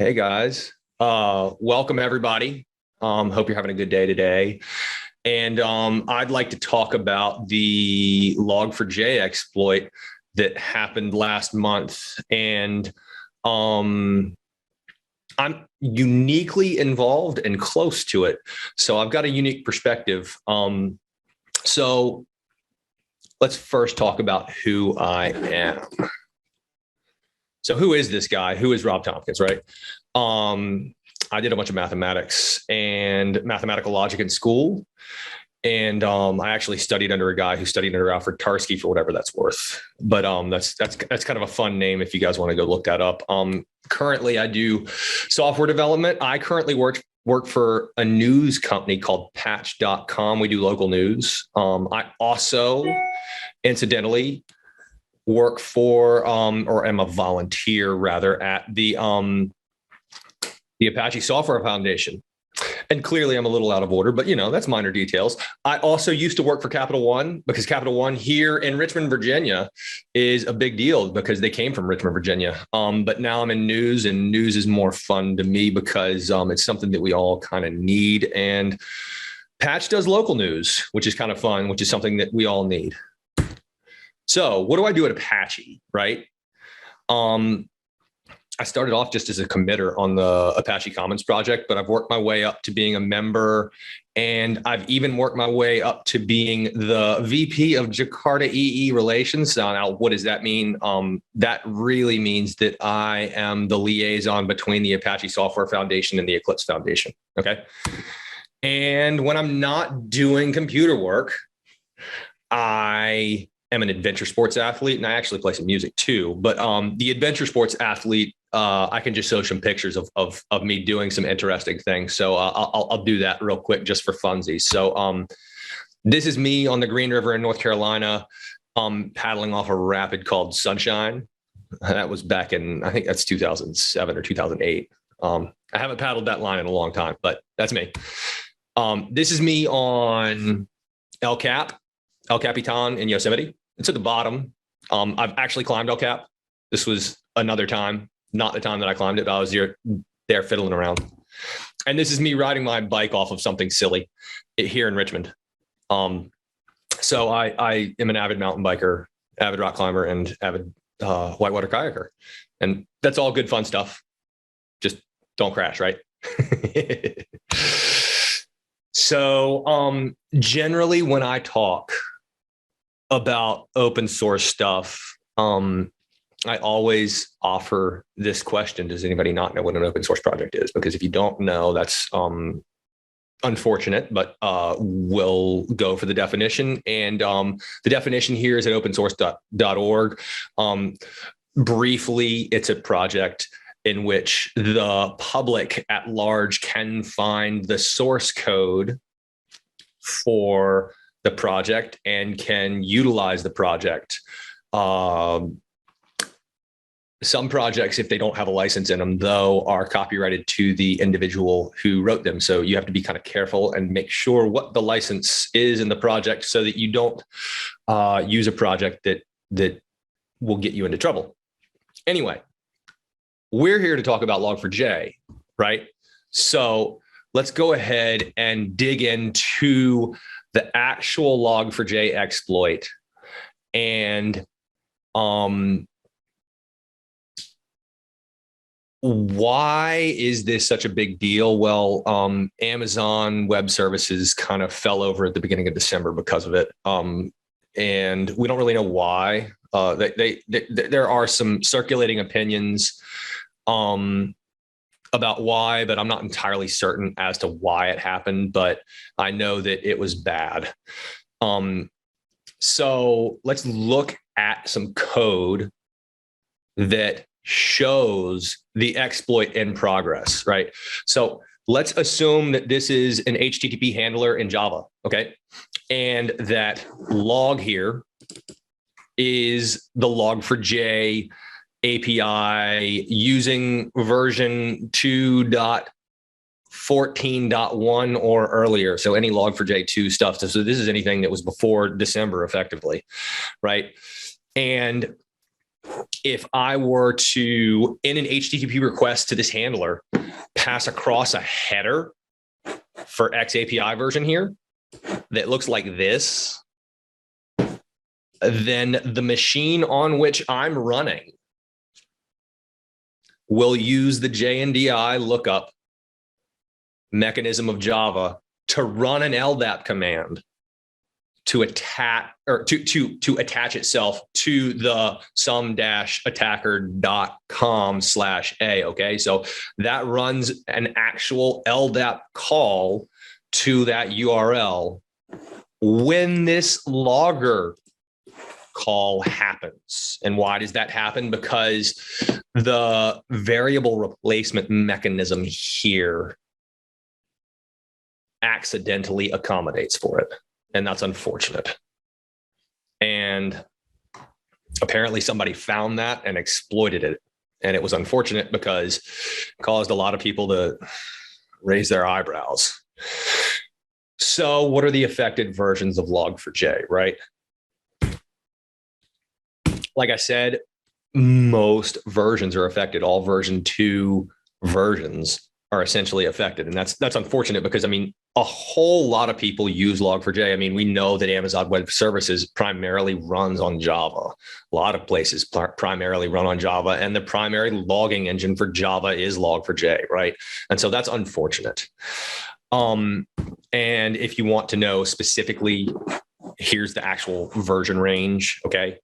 Hey guys, welcome everybody. Hope you're having a good day today. And I'd like to talk about the Log4j exploit that happened last month. And I'm uniquely involved and close to it. So I've got a unique perspective. So let's first talk about who I am. So who is this guy? Who is Rob Tompkins, right? I did a bunch of mathematics and mathematical logic in school. And I actually studied under a guy who studied under Alfred Tarski, for whatever that's worth. But that's kind of a fun name if you guys want to go look that up. Currently, I do software development. I currently work for a news company called Patch.com. We do local news. I also, incidentally, work for or am a volunteer rather at the Apache Software Foundation. And clearly I'm a little out of order, but that's minor details. I also used to work for Capital One, because Capital One here in Richmond, Virginia is a big deal because they came from Richmond, Virginia. But now I'm in news, and news is more fun to me because it's something that we all kind of need. And Patch does local news, which is kind of fun, which is something that we all need. So what do I do at Apache, right? I started off just as a committer on the Apache Commons project, but I've worked my way up to being a member, and I've even worked my way up to being the VP of Jakarta EE Relations. Now, what does that mean? That really means that I am the liaison between the Apache Software Foundation and the Eclipse Foundation, okay? And when I'm not doing computer work, I am an adventure sports athlete, and I actually play some music too. But the adventure sports athlete, I can just show some pictures of me doing some interesting things. So I'll do that real quick just for funsies. So this is me on the Green River in North Carolina, paddling off a rapid called Sunshine. That was back in, I think that's 2007 or 2008. I haven't paddled that line in a long time, but that's me. This is me on El Capitan in Yosemite. It's at the bottom. I've actually climbed El Cap. This was another time, not the time that I climbed it, but I was there fiddling around. And this is me riding my bike off of something silly here in Richmond. So I am an avid mountain biker, avid rock climber, and avid whitewater kayaker. And that's all good, fun stuff. Just don't crash, right? So generally when I talk about open source stuff, I always offer this question: does anybody not know what an open source project is? Because if you don't know, that's unfortunate, but we'll go for the definition. And the definition here is at opensource.org. Briefly, it's a project in which the public at large can find the source code for the project and can utilize the project. Some projects, if they don't have a license in them, though, are copyrighted to the individual who wrote them. So you have to be kind of careful and make sure what the license is in the project so that you don't use a project that will get you into trouble. Anyway, we're here to talk about Log4j, right? So let's go ahead and dig into the actual Log4j exploit. And why is this such a big deal? Well, Amazon Web Services kind of fell over at the beginning of December because of it. And we don't really know why. There are some circulating opinions about why, but I'm not entirely certain as to why it happened, but I know that it was bad. So let's look at some code that shows the exploit in progress, right? So let's assume that this is an HTTP handler in Java, okay? And that log here is the Log4j API using version 2.14.1 or earlier. So any Log4j 2 stuff. So this is anything that was before December effectively, right? And if I were to, in an HTTP request to this handler, pass across a header for X API version here that looks like this, then the machine on which I'm running will use the JNDI lookup mechanism of Java to run an LDAP command to attach or to attach itself to the some-attacker.com/a. Okay, so that runs an actual LDAP call to that URL when this logger call happens. And why does that happen? Because the variable replacement mechanism here accidentally accommodates for it. And that's unfortunate. And apparently somebody found that and exploited it. And it was unfortunate because it caused a lot of people to raise their eyebrows. So what are the affected versions of Log4j, right? Like I said, most versions are affected. All version 2 versions are essentially affected. And that's unfortunate because, I mean, a whole lot of people use Log4j. I mean, we know that Amazon Web Services primarily runs on Java. A lot of places primarily run on Java, and the primary logging engine for Java is Log4j, right? And so that's unfortunate. And if you want to know specifically, here's the actual version range, okay?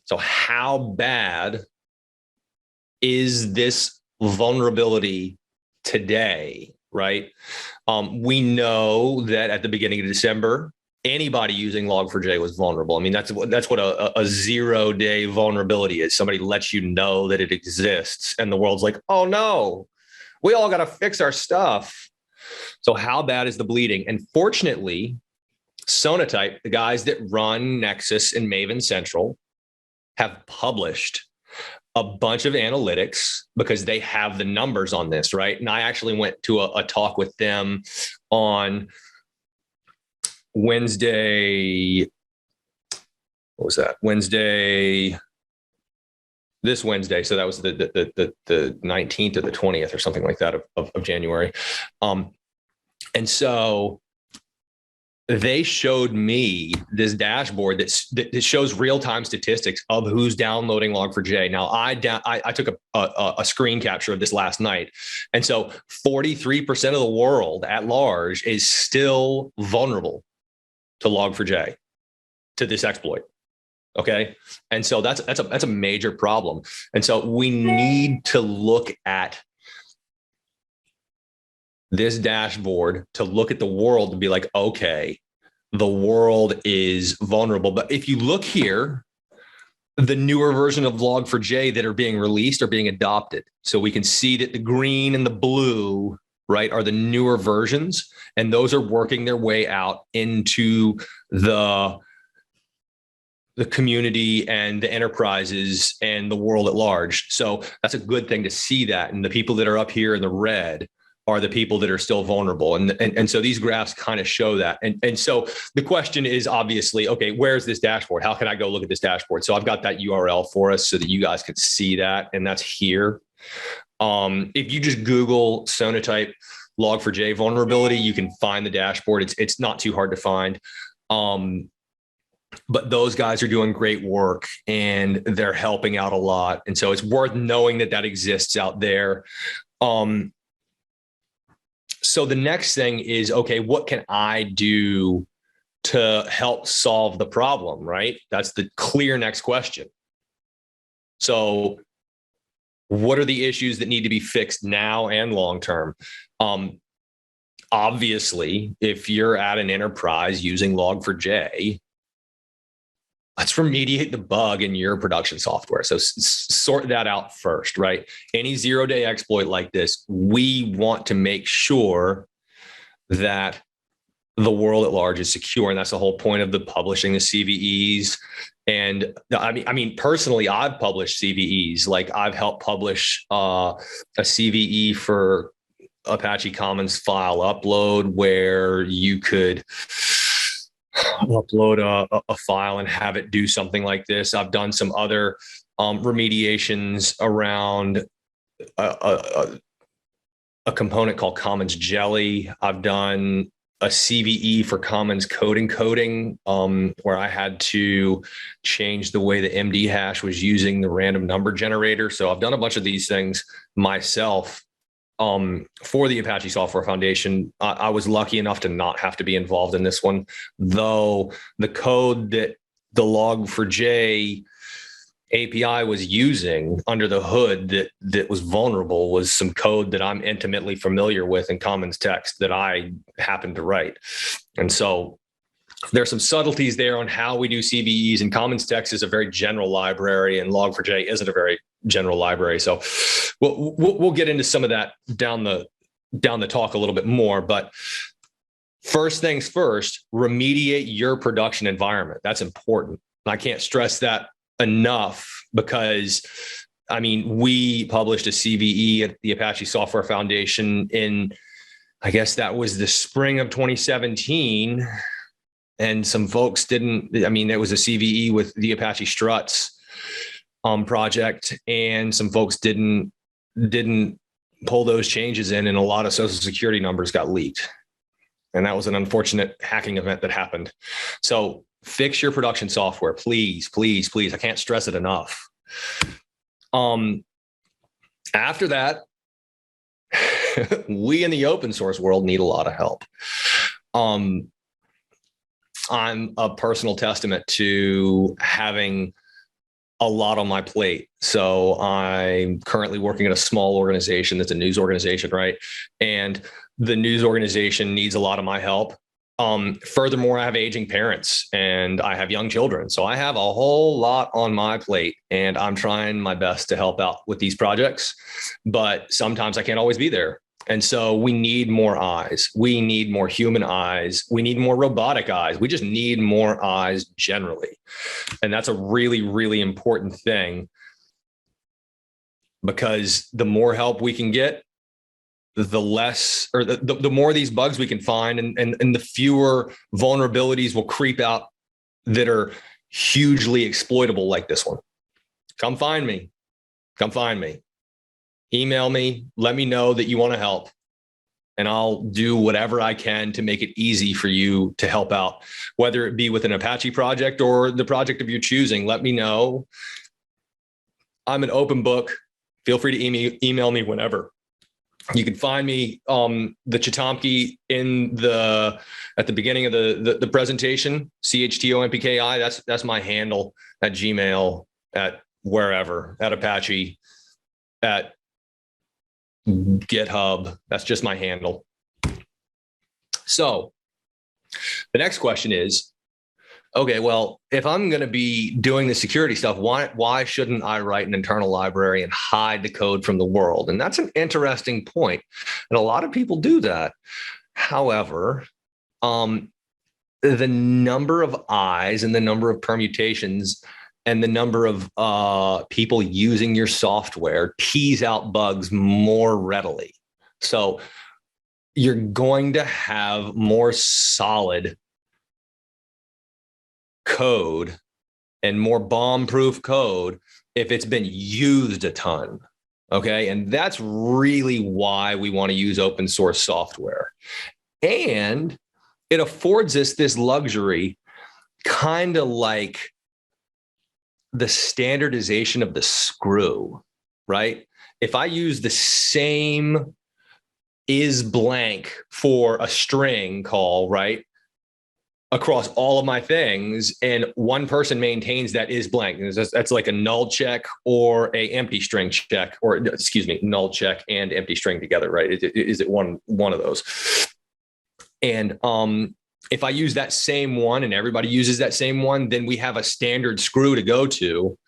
So how bad is this vulnerability today, right? We know that at the beginning of December, anybody using Log4j was vulnerable. I mean, that's what a 0-day vulnerability is. Somebody lets you know that it exists, and the world's like, oh no, we all got to fix our stuff. So how bad is the bleeding? And fortunately, Sonatype, the guys that run Nexus and Maven Central, have published a bunch of analytics because they have the numbers on this, right? And I actually went to a talk with them on Wednesday. What was that? This Wednesday. So that was the 19th or the 20th or something like that of January. And so they showed me this dashboard that shows real-time statistics of who's downloading Log4j. Now, I took a screen capture of this last night. And so 43% of the world at large is still vulnerable to Log4j, to this exploit. Okay. And so that's a major problem. And so we need to look at this dashboard to look at the world to be like, okay, the world is vulnerable. But if you look here, the newer version of Log4j that are being released are being adopted. So we can see that the green and the blue, right, are the newer versions, and those are working their way out into the community and the enterprises and the world at large. So that's a good thing to see that. And the people that are up here in the red are the people that are still vulnerable. And so these graphs kind of show that. And so the question is obviously, okay, where's this dashboard? How can I go look at this dashboard? So I've got that URL for us so that you guys can see that. And that's here. If you just Google Sonatype Log4j vulnerability, you can find the dashboard. It's not too hard to find. But those guys are doing great work and they're helping out a lot. And so it's worth knowing that that exists out there. So the next thing is, okay, what can I do to help solve the problem, right? That's the clear next question. So what are the issues that need to be fixed now and long-term? Obviously, if you're at an enterprise using Log4j, let's remediate the bug in your production software. So sort that out first, right? Any 0-day exploit like this, we want to make sure that the world at large is secure. And that's the whole point of the publishing the CVEs. And I mean, personally, I've published CVEs. Like I've helped publish a CVE for Apache Commons file upload where you could upload a file and have it do something like this. I've done some other remediations around a component called Commons Jelly. I've done a CVE for Commons code encoding, where I had to change the way the MD hash was using the random number generator. So I've done a bunch of these things myself for the Apache Software Foundation. I was lucky enough to not have to be involved in this one, though the code that the Log4j API was using under the hood that was vulnerable was some code that I'm intimately familiar with in Commons text that I happened to write. And so there's some subtleties there on how we do CVEs, and Commons text is a very general library and Log4j isn't a very general library. So we'll get into some of that down the talk a little bit more, but first things first, remediate your production environment. That's important. And I can't stress that enough, because I mean, we published a CVE at the Apache Software Foundation in, I guess that was the spring of 2017. And some folks didn't, I mean, it was a CVE with the Apache struts project, and some folks didn't pull those changes in, and a lot of social security numbers got leaked. And that was an unfortunate hacking event that happened. So fix your production software, please, please, please. I can't stress it enough. After that, we in the open source world need a lot of help. I'm a personal testament to having a lot on my plate. So I'm currently working at a small organization that's a news organization, right? And the news organization needs a lot of my help. Furthermore, I have aging parents and I have young children. So I have a whole lot on my plate, and I'm trying my best to help out with these projects, but sometimes I can't always be there. And so we need more eyes. We need more human eyes. We need more robotic eyes. We just need more eyes generally. And that's a really, really important thing, because the more help we can get, the less, or the more these bugs we can find, and the fewer vulnerabilities will creep out that are hugely exploitable like this one. Come find me. Come find me. Email me. Let me know that you want to help, and I'll do whatever I can to make it easy for you to help out, whether it be with an Apache project or the project of your choosing. Let me know. I'm an open book. Feel free to email me whenever. You can find me the Chitomki at the beginning of the presentation, CHTOMPKI. That's my handle at Gmail, at wherever, at Apache, at GitHub. That's just my handle. So the next question is, okay, well, if I'm going to be doing the security stuff, why shouldn't I write an internal library and hide the code from the world? And that's an interesting point. And a lot of people do that. However, the number of eyes and the number of permutations and the number of people using your software tease out bugs more readily. So you're going to have more solid code and more bomb-proof code if it's been used a ton. Okay. And that's really why we want to use open source software. And it affords us this luxury, kind of like the standardization of the screw, right? If I use the same is blank for a string call, right, across all of my things, and one person maintains that is blank, that's like a null check or a empty string check, or excuse me, null check and empty string together, right? Is it one of those? And if I use that same one and everybody uses that same one, then we have a standard screw to go to.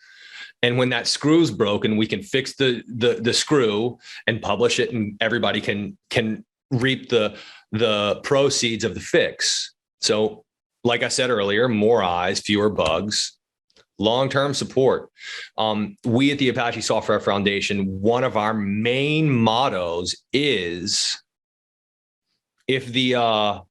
And when that screw's broken, we can fix the screw and publish it, and everybody can reap the proceeds of the fix. So like I said earlier, more eyes, fewer bugs, long-term support. We at the Apache Software Foundation, one of our main mottos is, if the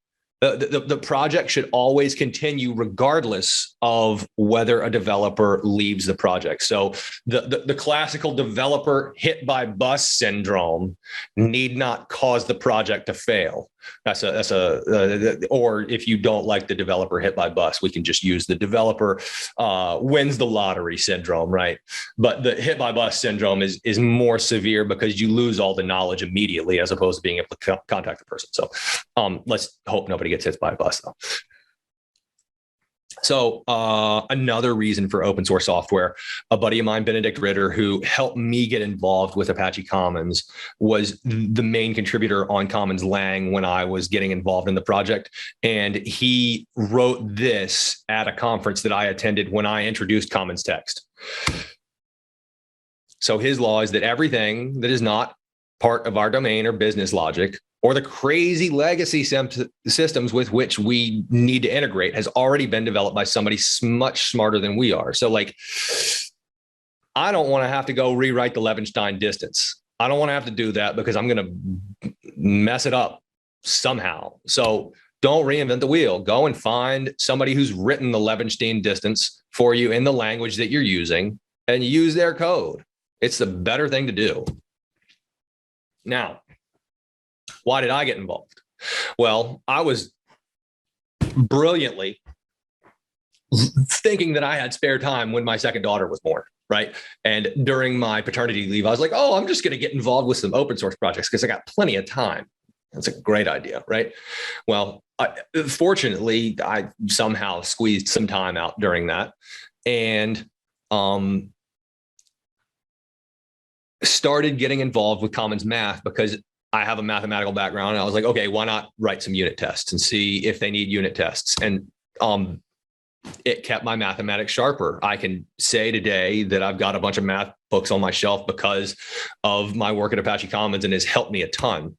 The project should always continue regardless of whether a developer leaves the project. So the classical developer hit by bus syndrome need not cause the project to fail. Or if you don't like the developer hit by bus, we can just use the developer wins the lottery syndrome, right? But the hit by bus syndrome is more severe because you lose all the knowledge immediately as opposed to being able to contact the person. So let's hope nobody gets hit by a bus though. So another reason for open source software, a buddy of mine, Benedict Ritter, who helped me get involved with Apache Commons, was the main contributor on Commons Lang when I was getting involved in the project. And he wrote this at a conference that I attended when I introduced Commons Text. So his law is that everything that is not part of our domain or business logic or the crazy legacy systems with which we need to integrate has already been developed by somebody much smarter than we are. So like, I don't want to have to go rewrite the Levenstein distance. I don't want to have to do that because I'm going to mess it up somehow. So don't reinvent the wheel. Go and find somebody who's written the Levenstein distance for you in the language that you're using and use their code. It's the better thing to do. Now, why did I get involved? Well, I was brilliantly thinking that I had spare time when my second daughter was born, right? And during my paternity leave, I was like, oh, I'm just going to get involved with some open source projects because I got plenty of time. That's a great idea, right? Well, fortunately, I somehow squeezed some time out during that and started getting involved with Commons Math because I have a mathematical background. And I was like, okay, why not write some unit tests and see if they need unit tests? And it kept my mathematics sharper. I can say today that I've got a bunch of math books on my shelf because of my work at Apache Commons and has helped me a ton.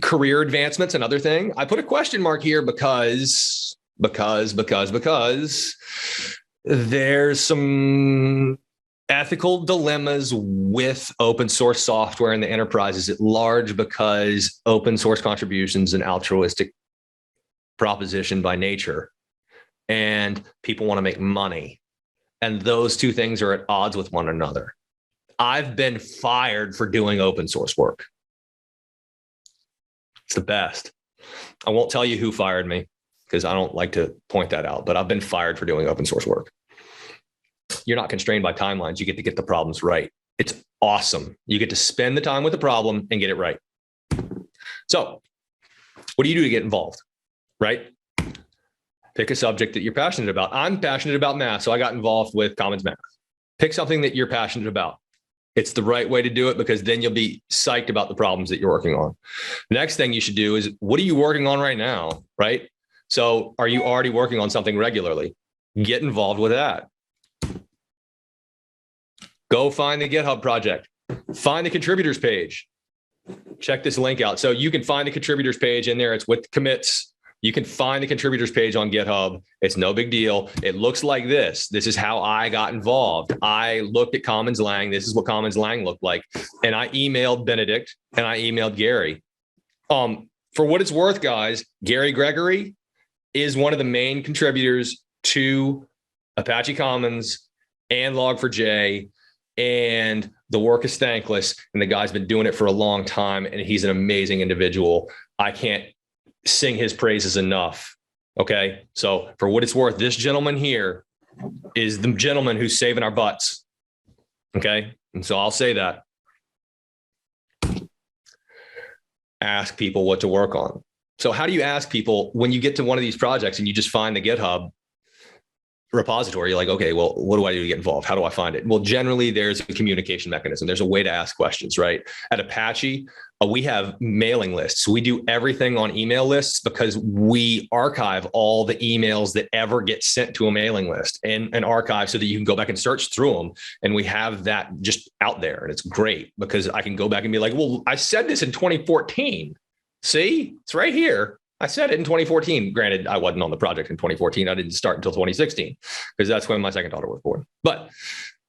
Career advancements, another thing. I put a question mark here because there's some ethical dilemmas with open source software in the enterprises at large because open source contributions an altruistic proposition by nature and people want to make money. And those two things are at odds with one another. I've been fired for doing open source work. It's the best. I won't tell you who fired me because I don't like to point that out, but I've been fired for doing open source work. You're not constrained by timelines. You get the problems right. It's awesome. You get to spend the time with the problem and get it right. So what do you do to get involved, right? Pick a subject that you're passionate about. I'm passionate about math, so I got involved with Commons Math. Pick something that you're passionate about. It's the right way to do it because then you'll be psyched about the problems that you're working on. The next thing you should do is, what are you working on right now, right? So are you already working on something regularly? Get involved with that. Go find the GitHub project. Find the contributors page. Check this link out. So you can find the contributors page in there. It's with the commits. You can find the contributors page on GitHub. It's no big deal. It looks like this. This is how I got involved. I looked at Commons Lang. This is what Commons Lang looked like. And I emailed Benedict and I emailed Gary. For what it's worth, guys, Gary Gregory is one of the main contributors to Apache Commons and Log4j. And the work is thankless. And the guy's been doing it for a long time. And he's an amazing individual. I can't sing his praises enough. Okay. So for what it's worth, this gentleman here is the gentleman who's saving our butts. Okay. And so I'll say that. Ask people what to work on. So how do you ask people when you get to one of these projects and you just find the GitHub repository? You're like, okay, well, what do I do to get involved? How do I find it? Well, generally there's a communication mechanism. There's a way to ask questions, right? At Apache, we have mailing lists. We do everything on email lists because we archive all the emails that ever get sent to a mailing list and an archive so that you can go back and search through them. And we have that just out there. And it's great because I can go back and be like, well, I said this in 2014. See, it's right here. I said it in 2014. Granted, I wasn't on the project in 2014. I didn't start until 2016 because that's when my second daughter was born. But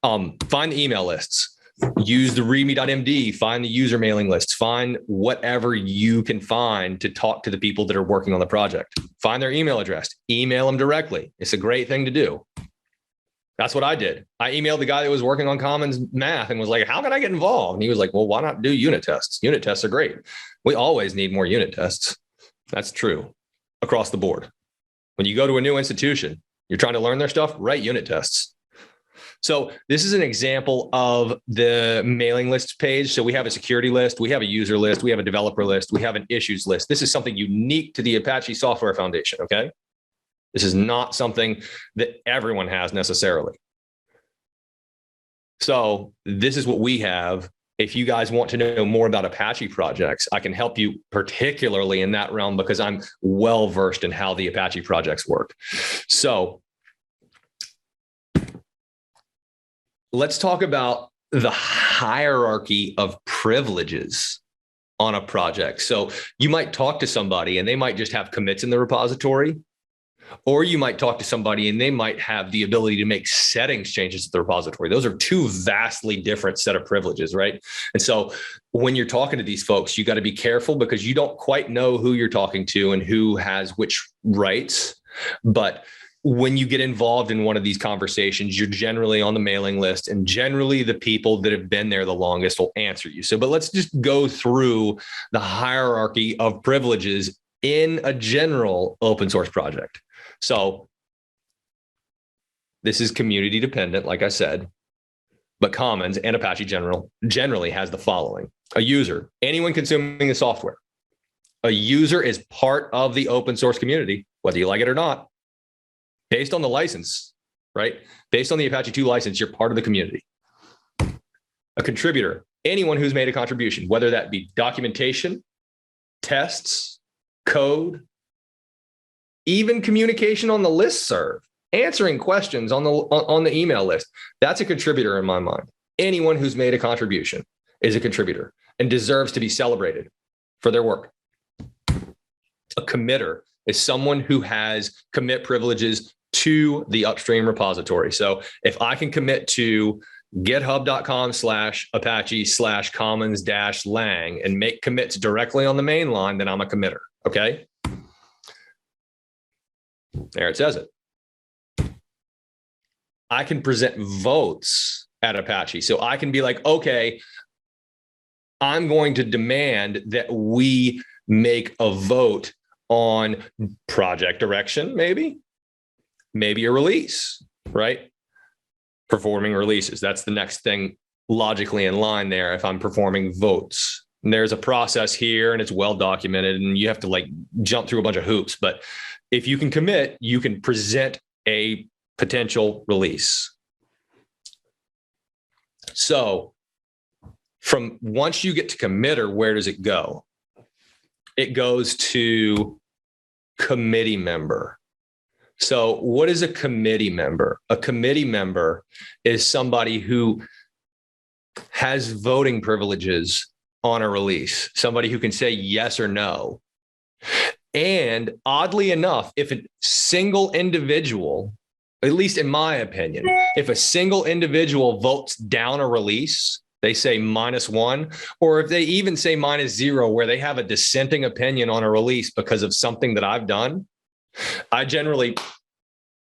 find the email lists. Use the readme.md, find the user mailing lists, find whatever you can find to talk to the people that are working on the project. Find their email address, email them directly. It's a great thing to do. That's what I did. I emailed the guy that was working on Commons math and was like, how can I get involved? And he was like, well, why not do unit tests? Unit tests are great. We always need more unit tests. That's true across the board. When you go to a new institution, you're trying to learn their stuff, write unit tests. So this is an example of the mailing lists page. So we have a security list, we have a user list, we have a developer list, we have an issues list. This is something unique to the Apache Software Foundation, okay? This is not something that everyone has necessarily. So this is what we have. If you guys want to know more about Apache projects, I can help you particularly in that realm because I'm well versed in how the Apache projects work. So let's talk about the hierarchy of privileges on a project. So you might talk to somebody and they might just have commits in the repository, or you might talk to somebody and they might have the ability to make settings changes to the repository. Those are two vastly different set of privileges, right? And so when you're talking to these folks, you got to be careful because you don't quite know who you're talking to and who has which rights. But when you get involved in one of these conversations, you're generally on the mailing list, and generally the people that have been there the longest will answer you. So, but let's just go through the hierarchy of privileges in a general open source project. So this is community dependent, like I said, but Commons and Apache generally has the following: a user, anyone consuming the software. A user is part of the open source community, whether you like it or not. Based on the license, right? Based on the Apache 2 license, you're part of the community. A contributor, anyone who's made a contribution, whether that be documentation, tests, code, even communication on the listserv, answering questions on the email list. That's a contributor in my mind. Anyone who's made a contribution is a contributor and deserves to be celebrated for their work. A committer is someone who has commit privileges to the upstream repository. So if I can commit to github.com/apache/commons-lang and make commits directly on the main line, then I'm a committer, okay? There it says it. I can present votes at Apache. So I can be like, okay, I'm going to demand that we make a vote on project direction, maybe a release, right? Performing releases. That's the next thing logically in line there. If I'm performing votes, and there's a process here and it's well documented and you have to like jump through a bunch of hoops. But if you can commit, you can present a potential release. So from once you get to committer, where does it go? It goes to committee member. So what is a committee member? A committee member is somebody who has voting privileges on a release, somebody who can say yes or no. And oddly enough, if a single individual, at least in my opinion, if a single individual votes down a release, they say -1, or if they even say -0, where they have a dissenting opinion on a release because of something that I've done, I generally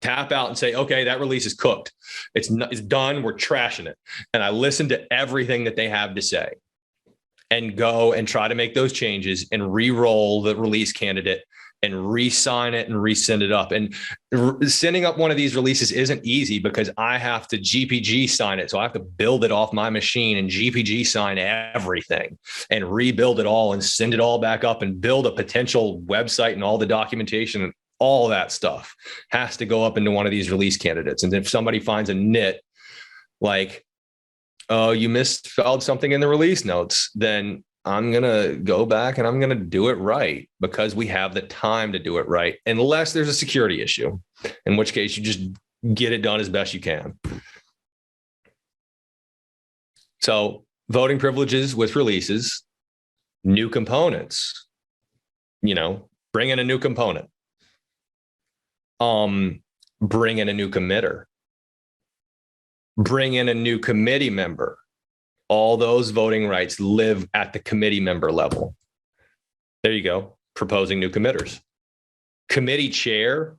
tap out and say, okay, that release is cooked. It's done. We're trashing it. And I listen to everything that they have to say and go and try to make those changes and re-roll the release candidate and re-sign it and resend it up. And sending up one of these releases isn't easy because I have to GPG sign it. So I have to build it off my machine and GPG sign everything and rebuild it all and send it all back up and build a potential website and all the documentation and all that stuff has to go up into one of these release candidates. And if somebody finds a nit like, oh, you misspelled something in the release notes, then I'm going to go back and I'm going to do it right because we have the time to do it right, unless there's a security issue, in which case you just get it done as best you can. So voting privileges with releases, new components, bring in a new component, bring in a new committer, bring in a new committee member, All those voting rights live at the committee member level. There you go. Proposing new committers. Committee chair.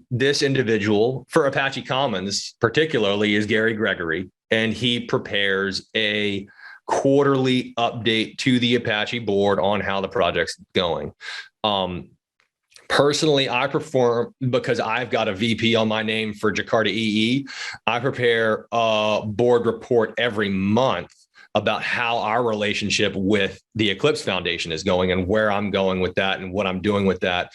This individual for Apache Commons particularly is Gary Gregory, and he prepares a quarterly update to the Apache board on how the project's going. Personally, I perform, because I've got a VP on my name for Jakarta EE, I prepare a board report every month about how our relationship with the Eclipse Foundation is going and where I'm going with that and what I'm doing with that.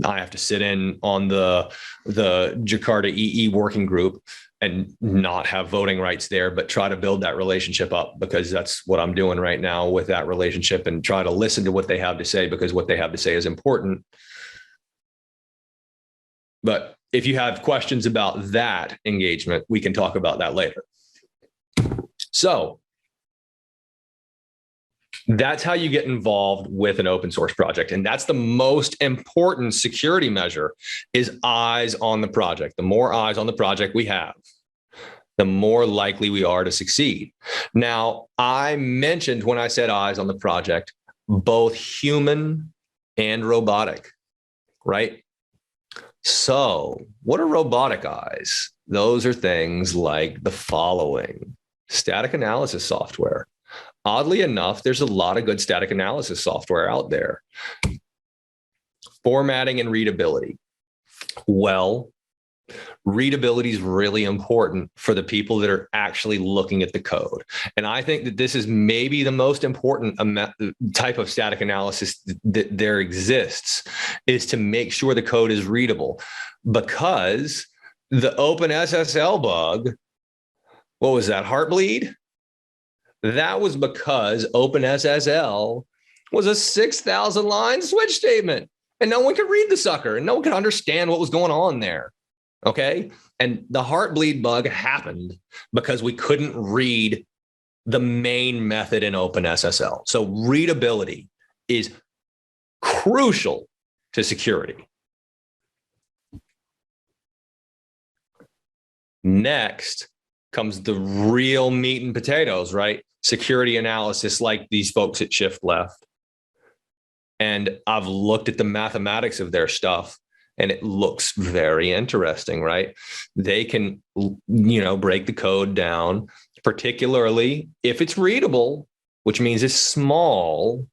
I have to sit in on the Jakarta EE working group and not have voting rights there, but try to build that relationship up, because that's what I'm doing right now with that relationship, and try to listen to what they have to say, because what they have to say is important. But if you have questions about that engagement, we can talk about that later. So that's how you get involved with an open source project. And that's the most important security measure, is eyes on the project. The more eyes on the project we have, the more likely we are to succeed. Now, I mentioned when I said eyes on the project, both human and robotic, right? So what are robotic eyes? Those are things like the following: static analysis software. Oddly enough, there's a lot of good static analysis software out there. Formatting and readability. Well, readability is really important for the people that are actually looking at the code. And I think that this is maybe the most important type of static analysis that there exists, is to make sure the code is readable. Because the OpenSSL bug, what was that, Heartbleed? That was because OpenSSL was a 6,000 line switch statement, and no one could read the sucker, and no one could understand what was going on there. Okay. And the Heartbleed bug happened because we couldn't read the main method in OpenSSL. So readability is crucial to security. Next comes the real meat and potatoes, right? Security analysis, like these folks at Shift Left. And I've looked at the mathematics of their stuff, and it looks very interesting, right? They can, break the code down, particularly if it's readable, which means it's small.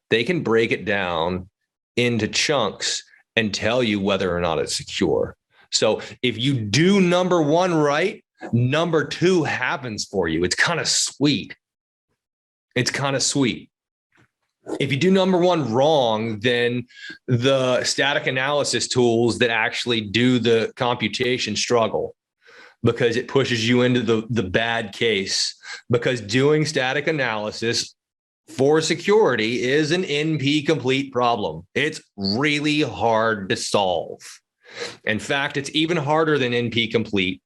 They can break it down into chunks and tell you whether or not it's secure. So if you do number one right, number two happens for you. It's kind of sweet. It's kind of sweet. If you do number one wrong, then the static analysis tools that actually do the computation struggle, because it pushes you into the bad case, because doing static analysis for security is an NP complete problem. It's really hard to solve. In fact, it's even harder than NP complete.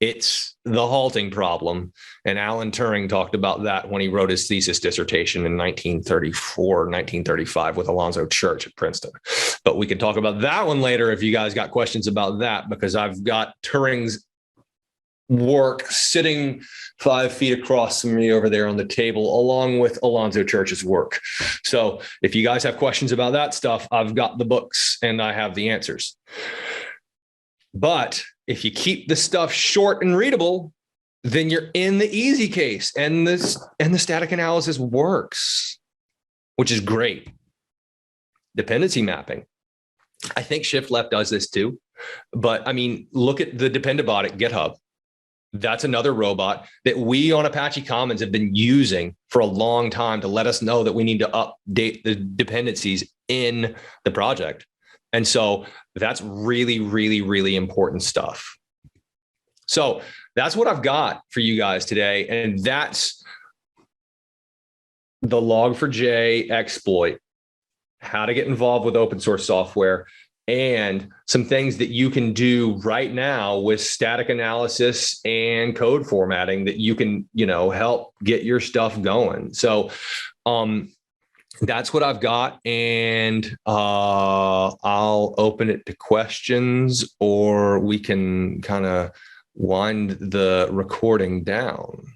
It's the halting problem. And Alan Turing talked about that when he wrote his thesis dissertation in 1934, 1935 with Alonzo Church at Princeton. But we can talk about that one later if you guys got questions about that, because I've got Turing's work sitting 5 feet across from me over there on the table, along with Alonzo Church's work. So if you guys have questions about that stuff, I've got the books and I have the answers. But if you keep the stuff short and readable, then you're in the easy case, and the static analysis works, which is great. Dependency mapping. I think Shift Left does this too. But I mean, look at the Dependabot at GitHub. That's another robot that we on Apache Commons have been using for a long time to let us know that we need to update the dependencies in the project. And so that's really, really, really important stuff. So that's what I've got for you guys today. And that's the Log4j exploit, how to get involved with open source software, and some things that you can do right now with static analysis and code formatting that you can, help get your stuff going. So, that's what I've got, and I'll open it to questions, or we can kind of wind the recording down.